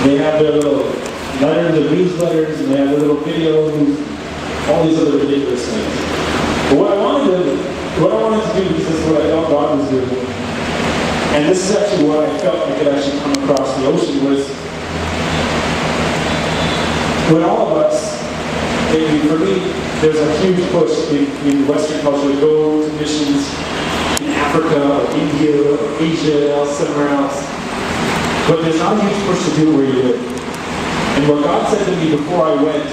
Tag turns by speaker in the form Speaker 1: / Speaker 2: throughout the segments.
Speaker 1: They have their little letters, their newsletters, and they have their little videos, all these other ridiculous things. But what I wanted to do, because this is what I felt God was doing, and this is actually what I felt I could actually come across the ocean, was when all of us, maybe for me, there's a huge push in Western culture to go to missions in Africa or India or Asia or somewhere else. But there's not a huge push to do it where you live. And what God said to me before I went,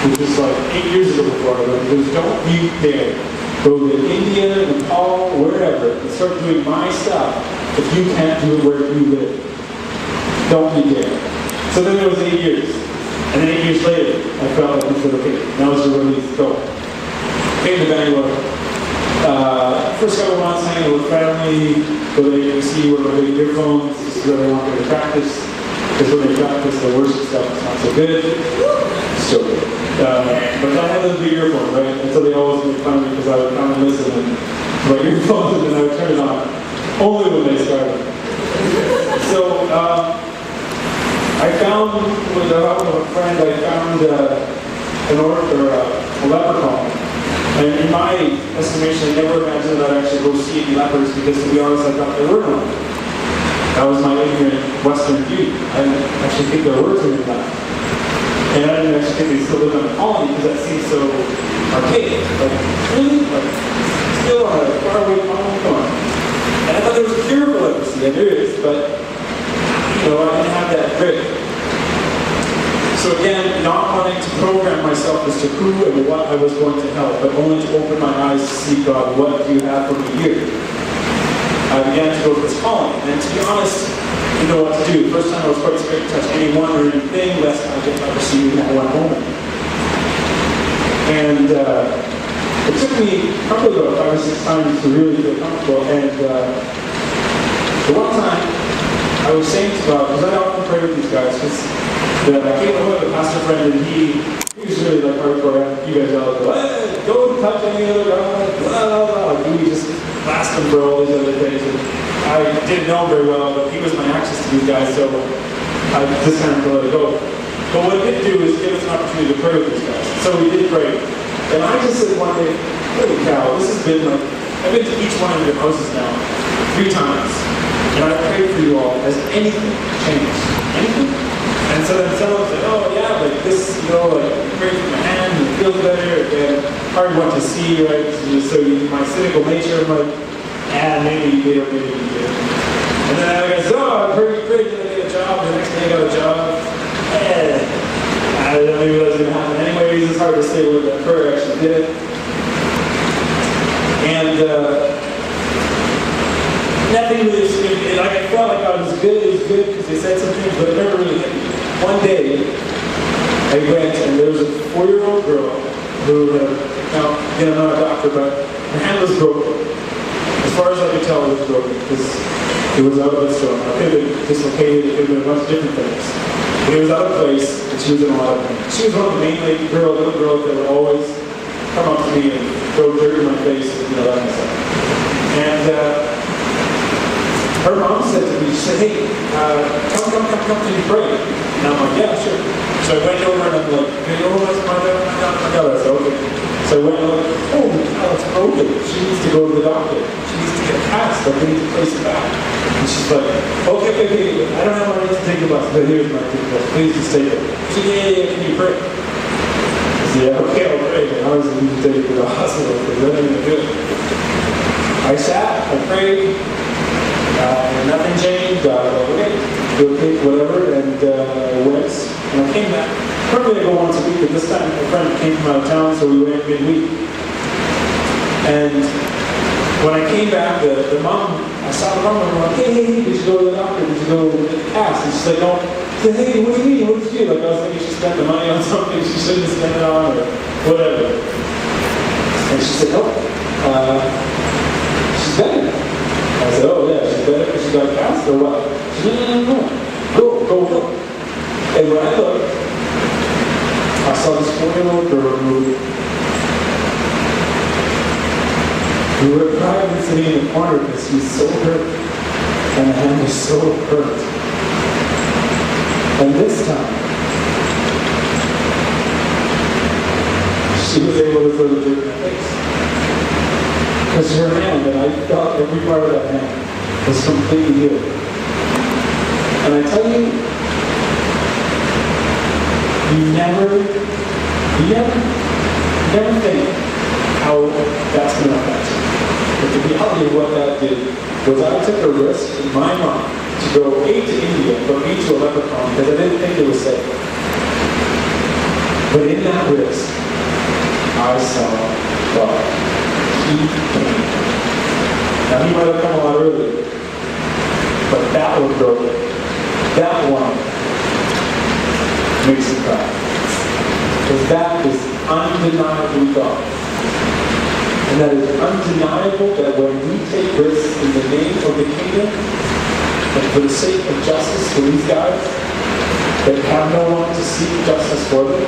Speaker 1: which was like 8 years ago before I went, was don't be there. Go to India, Nepal, wherever, and start doing my stuff if you can't do it where you live. Don't be there. So then it was 8 years. And then 8 years later, I felt like I said, okay, now is the release, go. Came to Bangalore. First couple of months hanging with family, so they can see where my big earphones, this is where they want me to practice. Because when they practice the worship stuff, it's not so good. So good. But I had those big earphones, right? And so they always made fun of me because I would come and listen to my earphones and then I would turn it on. Only when they started. So, I found, with the help of a friend, I found a leprechaun. And in my estimation, I never imagined that I'd actually go see any lepers because, to be honest, I thought there were none. That was my ignorant Western view. I didn't actually think there were too many lepers. And I didn't actually think they still lived on the colony because that seems so archaic. Like, really? Like, still on a faraway colony? Come on. And I thought there was a cure for leprosy. And there is, but I didn't have that grip. So again, not wanting to program myself as to who and what I was going to help, but only to open my eyes to see, God, what do you have for me here? I began to go to this calling, and to be honest, I didn't know what to do. The first time I was quite scared to touch anyone or anything, lest I get leprosy in that one moment. And it took me probably about 5 or 6 times to really feel comfortable, and the one time, I was saying to God, because I often pray with these guys, because I came home with a pastor friend, and he was really like hardcore. You guys all go, hey, don't touch any other God, blah, blah, blah. Like, he just blast him for all these other things. And I didn't know him very well, but he was my access to these guys, so I just kind of let it go. But what it did do is give us an opportunity to pray with these guys. So we did pray. And I just said one day, holy cow, this has been like, I've been to each one of your houses now 3 times. And I prayed for you all. Has anything changed? Anything? And so then someone said, oh yeah, like this, like pray for my hand and it feels better, and hard what to see, right? So my cynical nature, I'm like, maybe you did or maybe you did. And then I guess, I prayed that I get a job, the next day I got a job. I didn't know maybe that was going to happen anyways. It's hard to say whether that prayer actually did it. And nothing really, like I felt like I was good, it was good because they said some things, but it never really hit me. One day, I went and there was a 4-year-old girl who had, I'm not a doctor, but her hand was broken. As far as I could tell, it was broken because it was out of its zone. It could have been dislocated, it could have been a bunch of different things. But it was out of place, and she was in a lot of pain. She was one of the main little girls that would always come up to me and throw dirt in my face, and that kind of stuff. And her mom said to me, she said, hey, come, can you pray? And I'm like, yeah, sure. So I went over and I'm like, that's my God. I said, okay. So I went and I'm like, oh, it's broken. She needs to go to the doctor. She needs to get a cast, but we need to place it back. And she's like, okay, I don't have money to take the bus, but here's my ticket bus. Please just take it. She said, yeah, can you pray? I said, yeah, okay, I'll pray. And I was going to take it to the hospital because that ain't gonna do it. I sat, I prayed. And nothing changed. Okay, whatever, and I went, and I came back. Normally I go once a week, but this time a friend came from out of town, so we went midweek. And when I came back, the mom, I saw the mom, and I'm like, hey, did you go to the doctor? Did you go to the cast? And she's like, no. I said, hey, what do you mean? What did you do? Like, I was thinking she spent the money on something she shouldn't have spent it on, or whatever. And she said, no, she's better. I said, oh yeah, she's better because she got cast or what? She said, no. Go look. And when I looked, I saw this 4-year-old girl who were crying and sitting in the corner because she was so hurt. And the hand was so hurt. And this time, she was able to throw the dirt in my face. Because her hand, and I felt every part of that hand, was completely healed. And I tell you, you never think how that's going to affect you. But the reality of what that did was I took a risk in my mind to go A, to India, but B, to a leprechaun, because I didn't think it was safe. But in that risk, I saw God. He came. Now he might have come a lot earlier, but that one broke it. That one makes you cry. Because that is undeniably God. And that is undeniable that when we take risks in the name of the kingdom, and for the sake of justice for these guys that have no one to seek justice for them,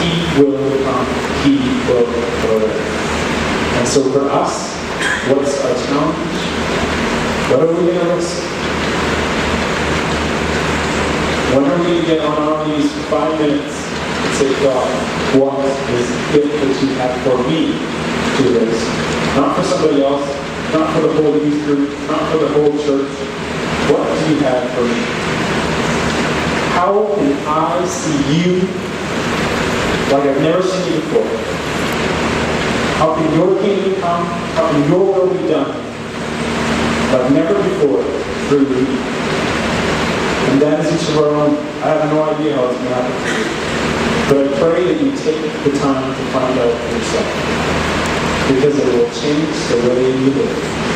Speaker 1: He will come. He will order. And so for us, what's our challenge? What are we going to risk? When are we going to get on our knees for 5 minutes and say, God, what is the gift that you have for me to risk? Not for somebody else, not for the whole youth group, not for the whole church. What do you have for me? How can I see you like I've never seen you before? How can your kingdom come? How can your will be done like never before through me? And that is each of our own. I have no idea how it's going to happen for you. But I pray that you take the time to find out for yourself. Because it will change the way you live.